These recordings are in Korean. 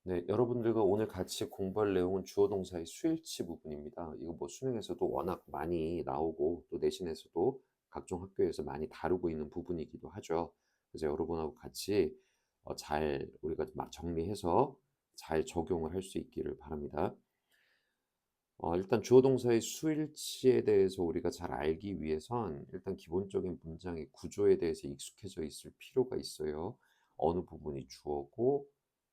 네, 여러분들과 오늘 같이 공부할 내용은 주어 동사의 수일치 부분입니다. 이거 뭐 수능에서도 워낙 많이 나오고 또 내신에서도 각종 학교에서 많이 다루고 있는 부분이기도 하죠. 그래서 여러분하고 같이 잘 우리가 막 정리해서 잘 적용을 할 수 있기를 바랍니다. 일단 주어 동사의 수일치에 대해서 우리가 잘 알기 위해선 일단 기본적인 문장의 구조에 대해서 익숙해져 있을 필요가 있어요. 어느 부분이 주어고,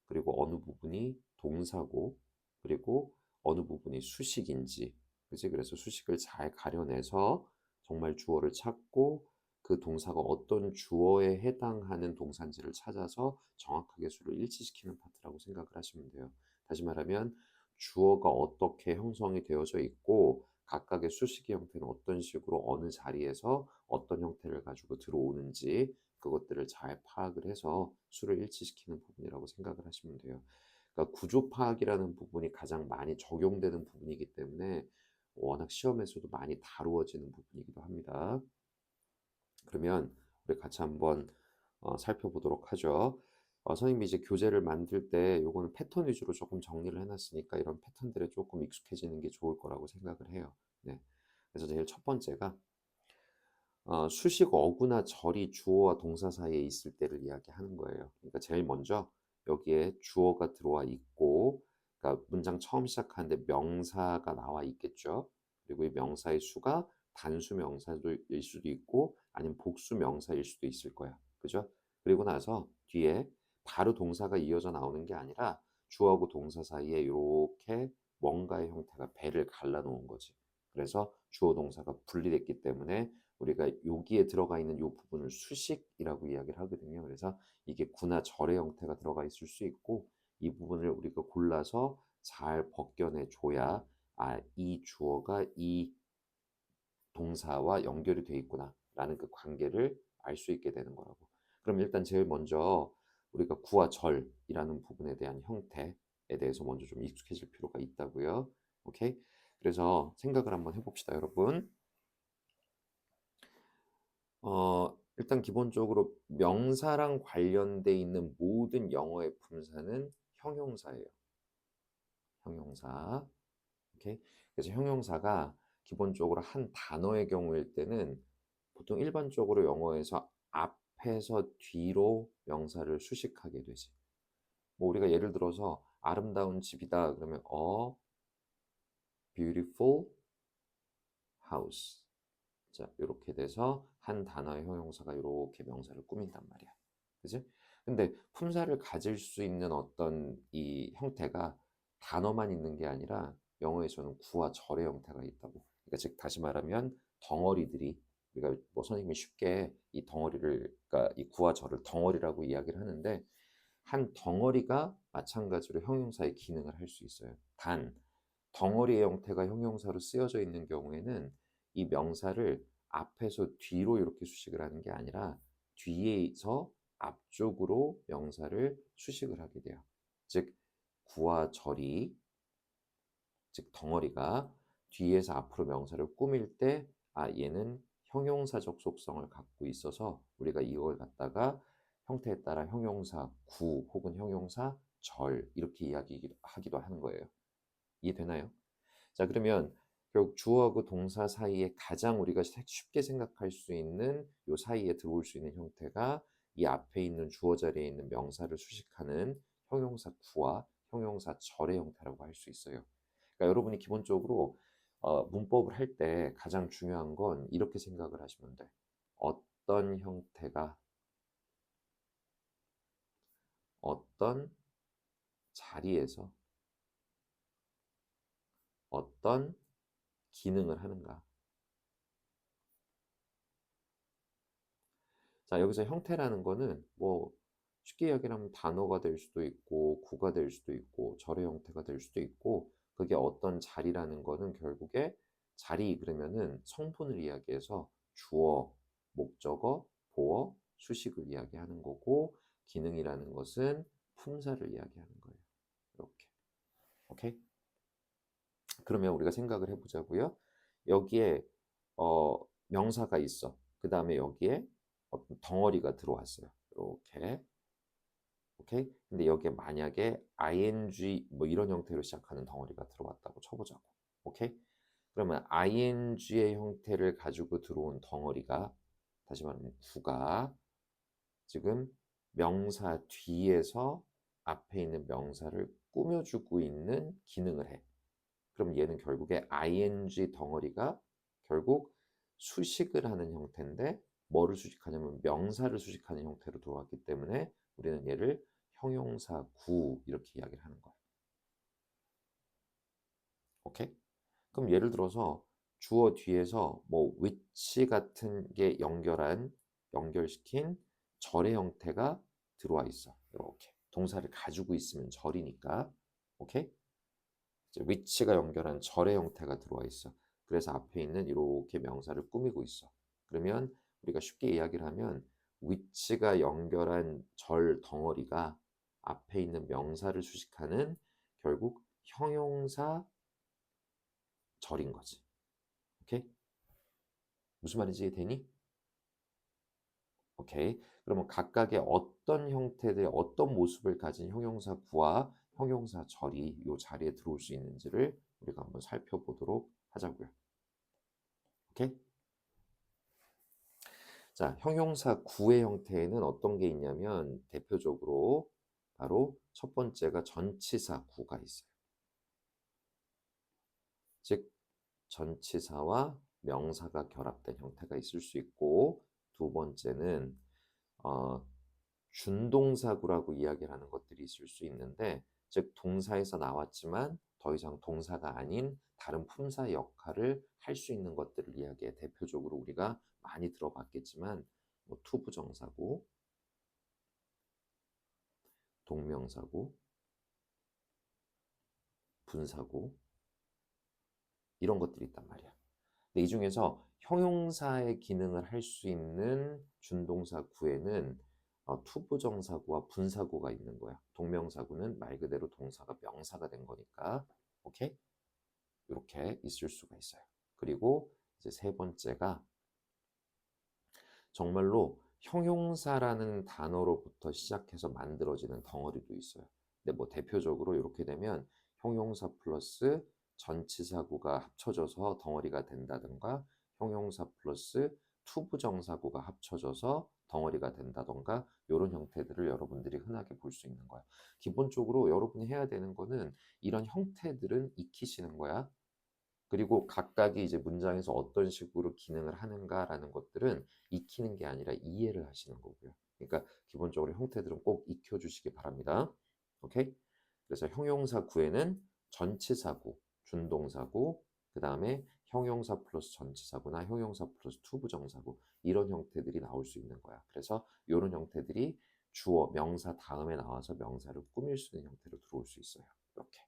그리고 어느 부분이 동사고, 그리고 어느 부분이 수식인지. 그치? 그래서 수식을 잘 가려내서 정말 주어를 찾고 그 동사가 어떤 주어에 해당하는 동사인지를 찾아서 정확하게 수를 일치시키는 파트라고 생각을 하시면 돼요. 다시 말하면 주어가 어떻게 형성이 되어져 있고 각각의 수식의 형태는 어떤 식으로 어느 자리에서 어떤 형태를 가지고 들어오는지 그것들을 잘 파악을 해서 수를 일치시키는 부분이라고 생각을 하시면 돼요. 그러니까 구조 파악이라는 부분이 가장 많이 적용되는 부분이기 때문에 워낙 시험에서도 많이 다루어지는 부분이기도 합니다. 그러면 우리 같이 한번 살펴보도록 하죠. 선생님이 이제 교재를 만들 때 요거는 패턴 위주로 조금 정리를 해놨으니까 이런 패턴들에 조금 익숙해지는 게 좋을 거라고 생각을 해요. 네. 그래서 제일 첫 번째가 수식 어구나 절이 주어와 동사 사이에 있을 때를 이야기하는 거예요. 그러니까 제일 먼저 여기에 주어가 들어와 있고, 그러니까 문장 처음 시작하는데 명사가 나와 있겠죠. 그리고 이 명사의 수가 단수 명사일 수도 있고, 아니면 복수 명사일 수도 있을 거야. 그죠? 그리고 나서 뒤에 바로 동사가 이어져 나오는 게 아니라 주어하고 동사 사이에 이렇게 뭔가의 형태가 배를 갈라놓은 거지. 그래서 주어 동사가 분리됐기 때문에 우리가 여기에 들어가 있는 이 부분을 수식이라고 이야기를 하거든요. 그래서 이게 구나 절의 형태가 들어가 있을 수 있고 이 부분을 우리가 골라서 잘 벗겨내 줘야 이 주어가 이 동사와 연결이 돼 있구나라는 그 관계를 알 수 있게 되는 거라고. 그럼 일단 제일 먼저 우리가 구와 절이라는 부분에 대한 형태에 대해서 먼저 좀 익숙해질 필요가 있다고요. 오케이? 그래서 생각을 한번 해봅시다, 여러분. 일단 기본적으로 명사랑 관련돼 있는 모든 영어의 품사는 형용사예요. 형용사. 오케이? 그래서 형용사가 기본적으로 한 단어의 경우일 때는 보통 일반적으로 영어에서 앞에서 뒤로 명사를 수식하게 되지. 뭐 우리가 예를 들어서 아름다운 집이다 그러면 a beautiful house. 자, 이렇게 돼서 한 단어의 형용사가 이렇게 명사를 꾸민단 말이야. 그지? 근데 품사를 가질 수 있는 어떤 이 형태가 단어만 있는 게 아니라 영어에서는 구와 절의 형태가 있다고. 그러니까 즉 다시 말하면 덩어리들이 우리가 뭐 선생님이 쉽게 이 덩어리를 그러니까 이 구와 절을 덩어리라고 이야기를 하는데 한 덩어리가 마찬가지로 형용사의 기능을 할 수 있어요. 단 덩어리의 형태가 형용사로 쓰여져 있는 경우에는 이 명사를 앞에서 뒤로 이렇게 수식을 하는 게 아니라 뒤에서 앞쪽으로 명사를 수식을 하게 돼요. 즉 구와 절이 즉 덩어리가 뒤에서 앞으로 명사를 꾸밀 때 얘는 형용사적 속성을 갖고 있어서 우리가 이걸 갖다가 형태에 따라 형용사 구 혹은 형용사 절 이렇게 이야기하기도 하는 거예요. 이해되나요? 자, 그러면 결국 주어하고 동사 사이에 가장 우리가 쉽게 생각할 수 있는 요 사이에 들어올 수 있는 형태가 이 앞에 있는 주어 자리에 있는 명사를 수식하는 형용사 구와 형용사 절의 형태라고 할 수 있어요. 그러니까 여러분이 기본적으로 문법을 할 때 가장 중요한 건 이렇게 생각을 하시면 돼. 어떤 형태가 어떤 자리에서 어떤 기능을 하는가. 자, 여기서 형태라는 거는 뭐 쉽게 이야기하면 단어가 될 수도 있고 구가 될 수도 있고 절의 형태가 될 수도 있고 그게 어떤 자리라는 거는 결국에 자리 그러면은 성분을 이야기해서 주어, 목적어, 보어, 수식을 이야기하는 거고 기능이라는 것은 품사를 이야기하는 거예요. 이렇게. 오케이? 그러면 우리가 생각을 해보자고요. 여기에 명사가 있어. 그 다음에 여기에 어떤 덩어리가 들어왔어요. 이렇게. 오케이? 근데 여기에 만약에 ing 뭐 이런 형태로 시작하는 덩어리가 들어왔다고 쳐보자고. 오케이? 그러면 ing의 형태를 가지고 들어온 덩어리가, 다시 말하면 구가 지금 명사 뒤에서 앞에 있는 명사를 꾸며주고 있는 기능을 해. 그럼 얘는 결국에 ing 덩어리가 결국 수식을 하는 형태인데, 뭐를 수식하냐면 명사를 수식하는 형태로 들어왔기 때문에 우리는 얘를 형용사 구 이렇게 이야기를 하는 거야. 오케이? 그럼 예를 들어서 주어 뒤에서 뭐 which 같은 게 연결시킨 절의 형태가 들어와 있어. 이렇게 동사를 가지고 있으면 절이니까. 오케이? 이제 which가 연결한 절의 형태가 들어와 있어. 그래서 앞에 있는 이렇게 명사를 꾸미고 있어. 그러면 우리가 쉽게 이야기를 하면 which가 연결한 절 덩어리가 앞에 있는 명사를 수식하는 결국 형용사 절인 거지. 오케이? 무슨 말인지 이해되니? 오케이. 그러면 각각의 어떤 형태들, 어떤 모습을 가진 형용사 구와 형용사 절이 이 자리에 들어올 수 있는지를 우리가 한번 살펴보도록 하자고요. 오케이? 자, 형용사 구의 형태에는 어떤 게 있냐면 대표적으로 바로 첫 번째가 전치사 구가 있어요. 즉 전치사와 명사가 결합된 형태가 있을 수 있고, 두 번째는 준동사구라고 이야기를 하는 것들이 있을 수 있는데, 즉 동사에서 나왔지만 더 이상 동사가 아닌 다른 품사 역할을 할 수 있는 것들을 이야기해. 대표적으로 우리가 많이 들어봤겠지만 뭐 투부정사구, 동명사구, 분사구 이런 것들이 있단 말이야. 근데 이 중에서 형용사의 기능을 할 수 있는 준동사구에는 투부정사구와 분사구가 있는 거야. 동명사구는 말 그대로 동사가 명사가 된 거니까. 오케이? 이렇게 있을 수가 있어요. 그리고 이제 세 번째가 정말로 형용사라는 단어로부터 시작해서 만들어지는 덩어리도 있어요. 근데 뭐 대표적으로 이렇게 되면 형용사 플러스 전치사구가 합쳐져서 덩어리가 된다든가, 형용사 플러스 투부정사구가 합쳐져서 덩어리가 된다던가, 이런 형태들을 여러분들이 흔하게 볼 수 있는 거야. 기본적으로 여러분이 해야 되는 거는 이런 형태들은 익히시는 거야. 그리고 각각이 이제 문장에서 어떤 식으로 기능을 하는가라는 것들은 익히는 게 아니라 이해를 하시는 거고요. 그러니까 기본적으로 형태들은 꼭 익혀주시기 바랍니다. 오케이? 그래서 형용사 구에는 전치사구, 준동사구, 그 다음에 형용사 플러스 전치사구나 형용사 플러스 투부정사구, 이런 형태들이 나올 수 있는 거야. 그래서 이런 형태들이 주어, 명사 다음에 나와서 명사를 꾸밀 수 있는 형태로 들어올 수 있어요. 이렇게.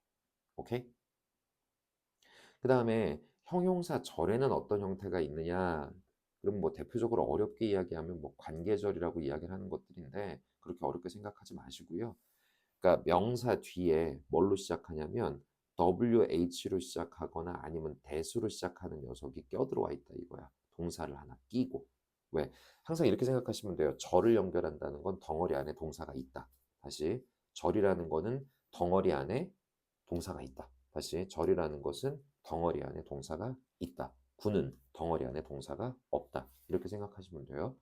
오케이? 그 다음에 형용사 절에는 어떤 형태가 있느냐? 그럼 뭐 대표적으로 어렵게 이야기하면 뭐 관계절이라고 이야기를 하는 것들인데, 그렇게 어렵게 생각하지 마시고요. 그러니까 명사 뒤에 뭘로 시작하냐면 WH로 시작하거나 아니면 대수로 시작하는 녀석이 껴들어와 있다 이거야. 동사를 하나 끼고. 왜? 항상 이렇게 생각하시면 돼요. 절을 연결한다는 건 덩어리 안에 동사가 있다. 다시, 절이라는 거는 덩어리 안에 동사가 있다. 다시, 절이라는 것은 덩어리 안에 동사가 있다. 구는 덩어리 안에 동사가 없다. 이렇게 생각하시면 돼요.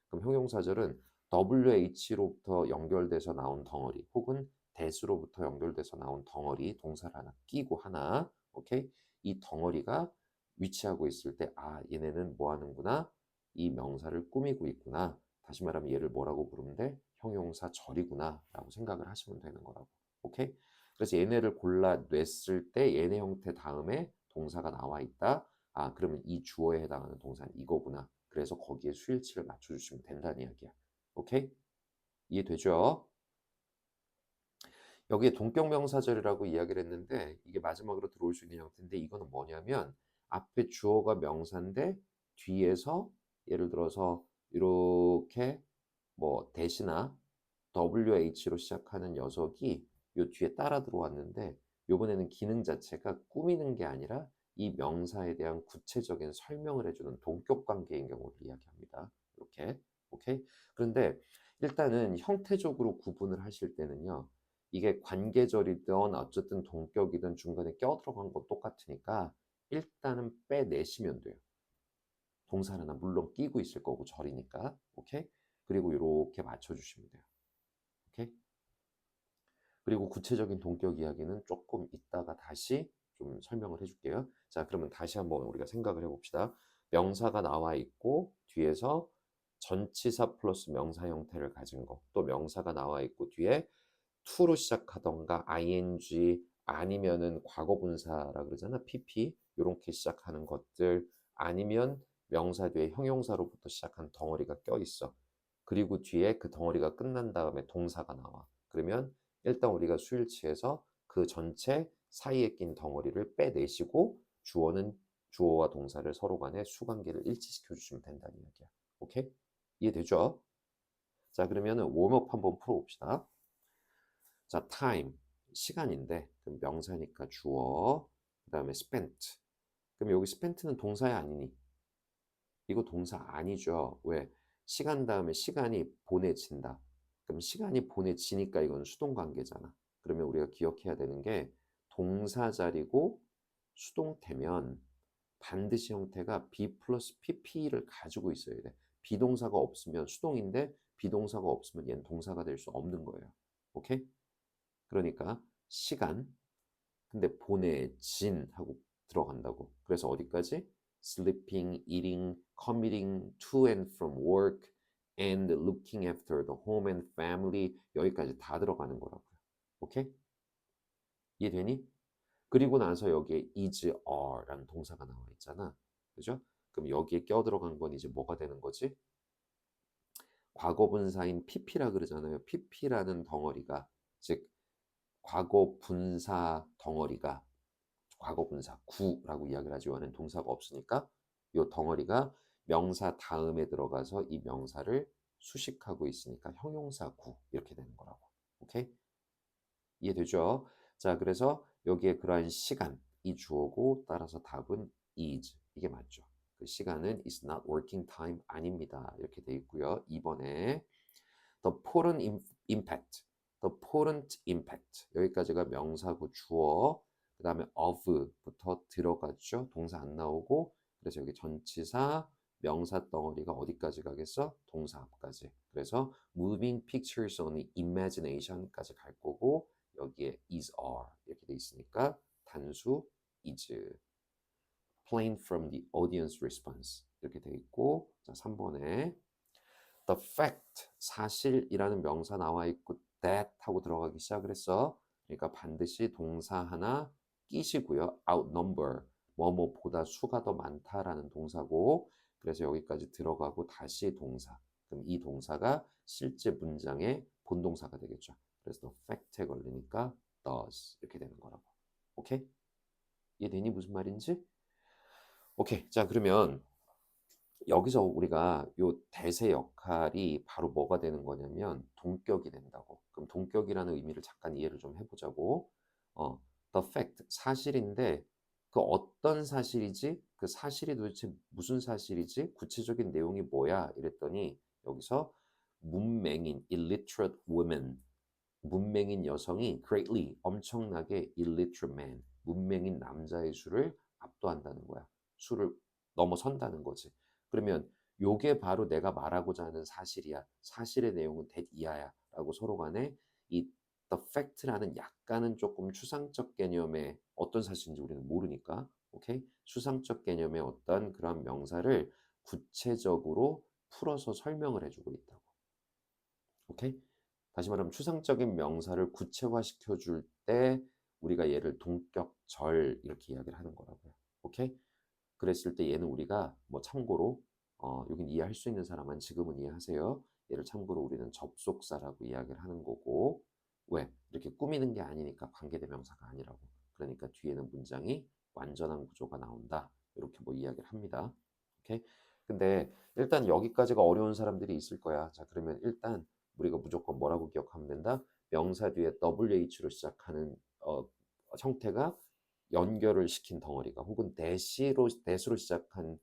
그럼 형용사절은 WH로부터 연결돼서 나온 덩어리, 혹은 대수로부터 연결돼서 나온 덩어리, 동사를 하나 끼고 하나, 오케이? 이 덩어리가 위치하고 있을 때, 아, 얘네는 뭐 하는구나? 이 명사를 꾸미고 있구나. 다시 말하면 얘를 뭐라고 부르면 돼? 형용사절이구나 라고 생각을 하시면 되는 거라고. 오케이? 그래서 얘네를 골라냈을 때 얘네 형태 다음에 동사가 나와 있다. 아, 그러면 이 주어에 해당하는 동사는 이거구나. 그래서 거기에 수일치를 맞춰주시면 된다는 이야기야. 오케이? 이해되죠? 여기에 동격명사절이라고 이야기를 했는데, 이게 마지막으로 들어올 수 있는 형태인데, 이거는 뭐냐면 앞에 주어가 명사인데 뒤에서 예를 들어서 이렇게 뭐 대시나 WH로 시작하는 녀석이 요 뒤에 따라 들어왔는데, 요번에는 기능 자체가 꾸미는 게 아니라 이 명사에 대한 구체적인 설명을 해주는 동격 관계인 경우를 이야기합니다. 이렇게. 오케이? 그런데 일단은 형태적으로 구분을 하실 때는요. 이게 관계절이든 어쨌든 동격이든 중간에 껴들어간 건 똑같으니까 일단은 빼내시면 돼요. 동사 하나 물론 끼고 있을 거고 절이니까. 오케이? 그리고 이렇게 맞춰주시면 돼요. 오케이? 그리고 구체적인 동격 이야기는 조금 이따가 다시 좀 설명을 해줄게요. 자, 그러면 다시 한번 우리가 생각을 해봅시다. 명사가 나와 있고 뒤에서 전치사 플러스 명사 형태를 가진 거, 또 명사가 나와 있고 뒤에 to로 시작하던가 ing 아니면은 과거분사라 그러잖아. pp 요렇게 시작하는 것들 아니면 명사 뒤에 형용사로부터 시작한 덩어리가 껴 있어. 그리고 뒤에 그 덩어리가 끝난 다음에 동사가 나와. 그러면 일단 우리가 수일치에서 그 전체 사이에 낀 덩어리를 빼내시고 주어와 동사를 서로 간에 수관계를 일치시켜 주시면 된다는 이야기야. 오케이? 이해되죠? 자, 그러면은 웜업 한번 풀어봅시다. 자, time 시간인데 그럼 명사니까 주어 그다음에 spent. 그럼 여기 spent는 동사야 아니니? 이거 동사 아니죠. 왜? 시간 다음에 시간이 보내진다. 그럼 시간이 보내지니까 이건 수동 관계잖아. 그러면 우리가 기억해야 되는 게 동사 자리고 수동태면 반드시 형태가 be 플러스 pp를 가지고 있어야 돼. 비동사가 없으면 수동인데 비동사가 없으면 얘는 동사가 될 수 없는 거예요. 오케이? 그러니까 시간 근데 보내진 하고 들어간다고. 그래서 어디까지? sleeping, eating, commuting to and from work and looking after the home and family 여기까지 다 들어가는 거라고요. 오케이? 이해되니? 그리고 나서 여기에 is, are라는 동사가 나와 있잖아. 그죠? 그럼 여기에 껴 들어간 건 이제 뭐가 되는 거지? 과거분사인 pp라 그러잖아요. pp라는 덩어리가 즉 과거 분사 덩어리가 과거 분사 구라고 이야기를 하지 원하는 동사가 없으니까 이 덩어리가 명사 다음에 들어가서 이 명사를 수식하고 있으니까 형용사 구 이렇게 되는 거라고. 오케이? 이해되죠? 자, 그래서 여기에 그러한 시간 이 주어고 따라서 답은 is 이게 맞죠. 그 시간은 is not working time 아닙니다. 이렇게 돼 있고요. 2번에 the important impact the important impact 여기까지가 명사구 주어 그 다음에 of부터 들어갔죠. 동사 안 나오고 그래서 여기 전치사 명사 덩어리가 어디까지 가겠어? 동사 앞까지. 그래서 moving pictures on the imagination까지 갈 거고 여기에 is are 이렇게 돼 있으니까 단수 is plain from the audience response 이렇게 돼 있고 자 3번에 the fact 사실이라는 명사 나와 있고 that 하고 들어가기 시작을 했어. 그러니까 반드시 동사 하나 끼시고요. outnumber 뭐뭐보다 수가 더 많다라는 동사고 그래서 여기까지 들어가고 다시 동사. 그럼 이 동사가 실제 문장의 본동사가 되겠죠. 그래서 the fact에 걸리니까 does 이렇게 되는 거라고. 오케이? 이해되니 무슨 말인지? 오케이. 자, 그러면 여기서 우리가 요 대세 역할이 바로 뭐가 되는 거냐면 동격이 된다고. 그럼 동격이라는 의미를 잠깐 이해를 좀 해보자고. the fact 사실인데 그 어떤 사실이지? 그 사실이 도대체 무슨 사실이지? 구체적인 내용이 뭐야? 이랬더니 여기서 문맹인 illiterate women 문맹인 여성이 greatly 엄청나게 illiterate man 문맹인 남자의 수를 압도한다는 거야. 수를 넘어선다는 거지. 그러면 요게 바로 내가 말하고자 하는 사실이야. 사실의 내용은 that 이하야. 라고 서로 간에 이 the fact라는 약간은 조금 추상적 개념의 어떤 사실인지 우리는 모르니까 오케이? 추상적 개념의 어떤 그런 명사를 구체적으로 풀어서 설명을 해주고 있다고. 오케이? 다시 말하면 추상적인 명사를 구체화시켜 줄 때 우리가 얘를 동격절 이렇게 이야기를 하는 거라고요. 오케이? 그랬을 때 얘는 우리가 뭐 참고로 여긴 이해할 수 있는 사람은 지금은 이해하세요. 얘를 참고로 우리는 접속사라고 이야기를 하는 거고 왜? 이렇게 꾸미는 게 아니니까 관계대명사가 아니라고. 그러니까 뒤에는 문장이 완전한 구조가 나온다. 이렇게 뭐 이야기를 합니다. 오케이? 근데 일단 여기까지가 어려운 사람들이 있을 거야. 자, 그러면 일단 우리가 무조건 뭐라고 기억하면 된다? 명사 뒤에 WH로 시작하는 형태가 연결을 시킨 덩어리가 혹은 대시로 시작한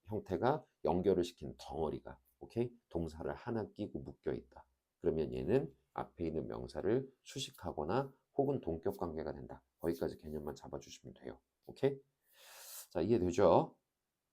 형태가 연결을 시킨 덩어리가 오케이? 동사를 하나 끼고 묶여 있다. 그러면 얘는 앞에 있는 명사를 수식하거나 혹은 동격 관계가 된다. 거기까지 개념만 잡아주시면 돼요. 오케이? 자, 이해되죠?